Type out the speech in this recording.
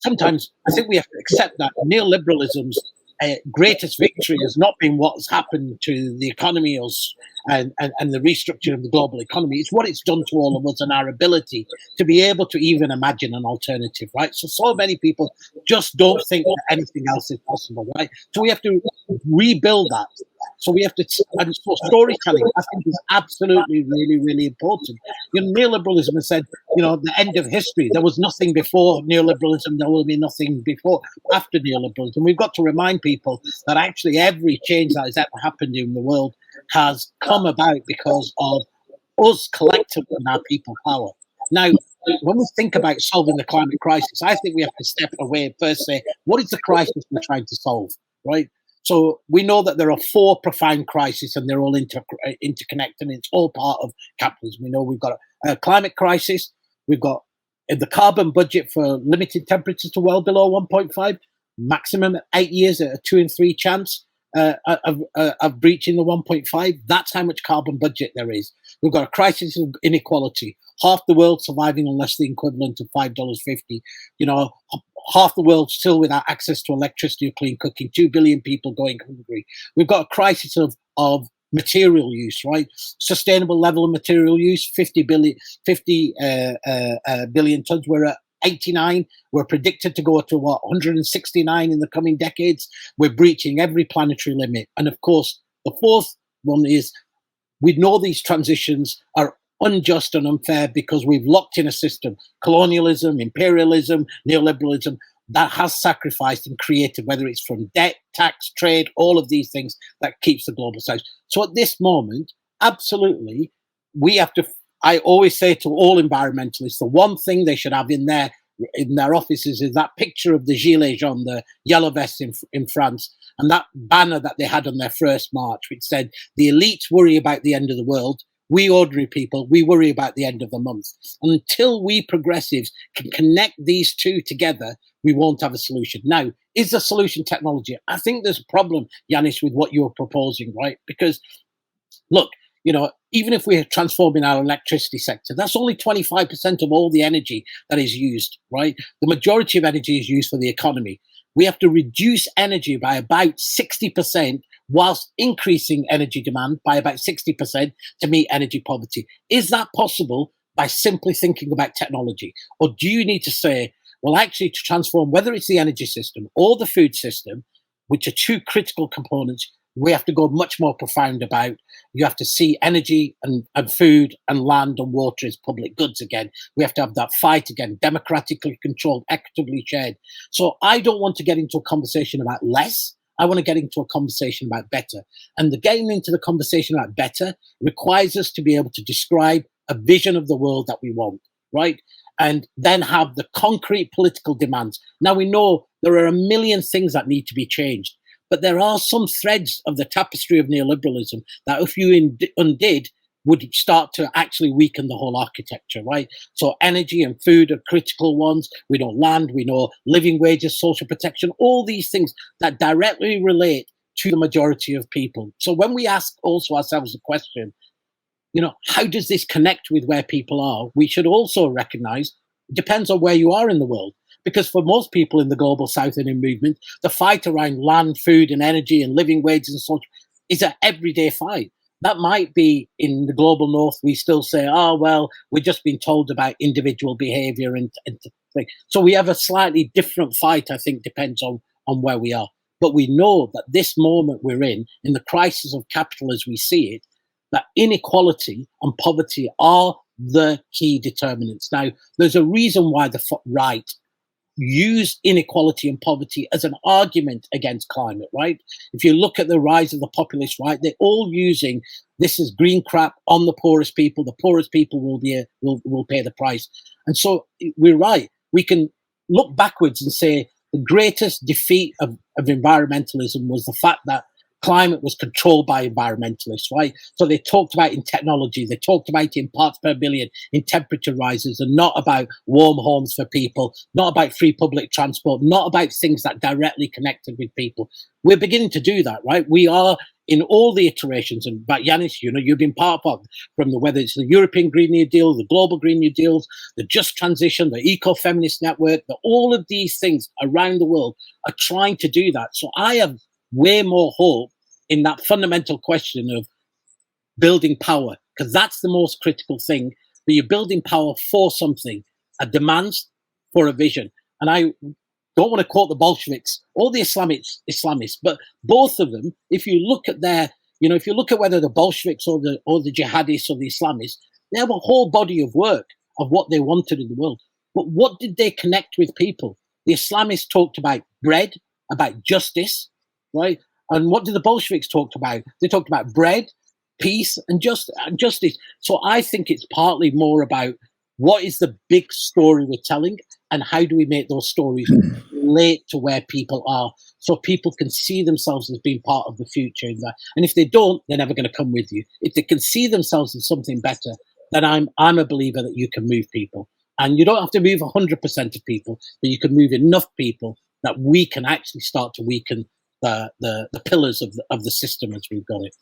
sometimes I think we have to accept that neoliberalism's greatest victory has not been what's happened to the economy and the restructure of the global economy. It's what it's done to all of us and our ability to be able to even imagine an alternative, right? So many people just don't think that anything else is possible, right? So we have to rebuild that. So we have to, and so storytelling, I think, is absolutely really, really important. You know, neoliberalism has said, you know, the end of history. There was nothing before neoliberalism. There will be nothing before, after neoliberalism. We've got to remind people that actually every change that has ever happened in the world has come about because of us collectively and our people power. Now, when we think about solving the climate crisis, I think we have to step away and first say, what is the crisis we're trying to solve, right? So we know that there are four profound crises and they're all interconnected and it's all part of capitalism. We know we've got a climate crisis, we've got the carbon budget for limited temperatures to well below 1.5, maximum 8 years at a 2 in 3 chance of breaching the 1.5. That's how much carbon budget there is. We've got a crisis of inequality. Half the world surviving on less than the equivalent of $5.50. You know, half the world still without access to electricity or clean cooking. 2 billion people going hungry. We've got a crisis of material use, right? Sustainable level of material use, 50 billion tons. We're at 89. We're predicted to go to 169 in the coming decades. We're breaching every planetary limit. And of course, the fourth one is we know these transitions are unjust and unfair because we've locked in a system, colonialism, imperialism, neoliberalism, that has sacrificed and created, whether it's from debt, tax, trade, all of these things that keeps the global south. So at this moment, absolutely, we have to, I always say to all environmentalists, the one thing they should have in their offices is that picture of the Gilets jaunes, the yellow vests in France, and that banner that they had on their first march, which said, the elites worry about the end of the world, we ordinary people, we worry about the end of the month. And until we progressives can connect these two together, we won't have a solution. Now, is the solution technology? I think there's a problem, Yanis, with what you're proposing, right? Because, look, you know, even if we're transforming our electricity sector, that's only 25% of all the energy that is used, right? The majority of energy is used for the economy. We have to reduce energy by about 60% whilst increasing energy demand by about 60% to meet energy poverty. Is that possible by simply thinking about technology? Or do you need to say, well, actually, to transform, whether it's the energy system or the food system, which are two critical components, we have to go much more profound about. You have to see energy and food and land and water as public goods again. We have to have that fight again, democratically controlled, equitably shared. So I don't want to get into a conversation about less. I want to get into a conversation about better. And the getting into the conversation about better requires us to be able to describe a vision of the world that we want, right? And then have the concrete political demands. Now we know there are a million things that need to be changed, but there are some threads of the tapestry of neoliberalism that if you undid, would start to actually weaken the whole architecture, right? So energy and food are critical ones. We know land, we know living wages, social protection, all these things that directly relate to the majority of people. So when we ask also ourselves the question, you know, how does this connect with where people are? We should also recognize it depends on where you are in the world. Because for most people in the global south and in movement, the fight around land, food and energy and living wages and social is an everyday fight. That might be in the global north. We still say, oh, well, we're just being told about individual behavior and things. So we have a slightly different fight, I think, depends on where we are. But we know that this moment we're in the crisis of capital as we see it, that inequality and poverty are the key determinants. Now, there's a reason why the right use inequality and poverty as an argument against climate, right? If you look at the rise of the populist right, they're all using this as green crap on the poorest people. The poorest people will pay the price. And so we're right. We can look backwards and say the greatest defeat of environmentalism was the fact that climate was controlled by environmentalists, right? So they talked about in technology, they talked about in parts per billion, in temperature rises, and not about warm homes for people, not about free public transport, not about things that directly connected with people. We're beginning to do that, right? We are in all the iterations, and but Yanis, you've been part of from whether it's the European Green New Deal, the Global Green New Deal, the Just Transition, the Eco-Feminist Network, all of these things around the world are trying to do that. So I have way more hope in that fundamental question of building power, because that's the most critical thing, that you're building power for something, a demand for a vision. And I don't want to quote the Bolsheviks or the Islamists, but both of them, if you look at if you look at whether the Bolsheviks or the jihadists or the Islamists, they have a whole body of work of what they wanted in the world. But what did they connect with people? The Islamists talked about bread, about justice, right? And what did the Bolsheviks talk about? They talked about bread, peace, and justice. So I think it's partly more about what is the big story we're telling, and how do we make those stories relate to where people are, so people can see themselves as being part of the future. And if they don't, they're never going to come with you. If they can see themselves as something better, then I'm a believer that you can move people. And you don't have to move 100% of people, but you can move enough people that we can actually start to weaken the pillars of the system as we've got it.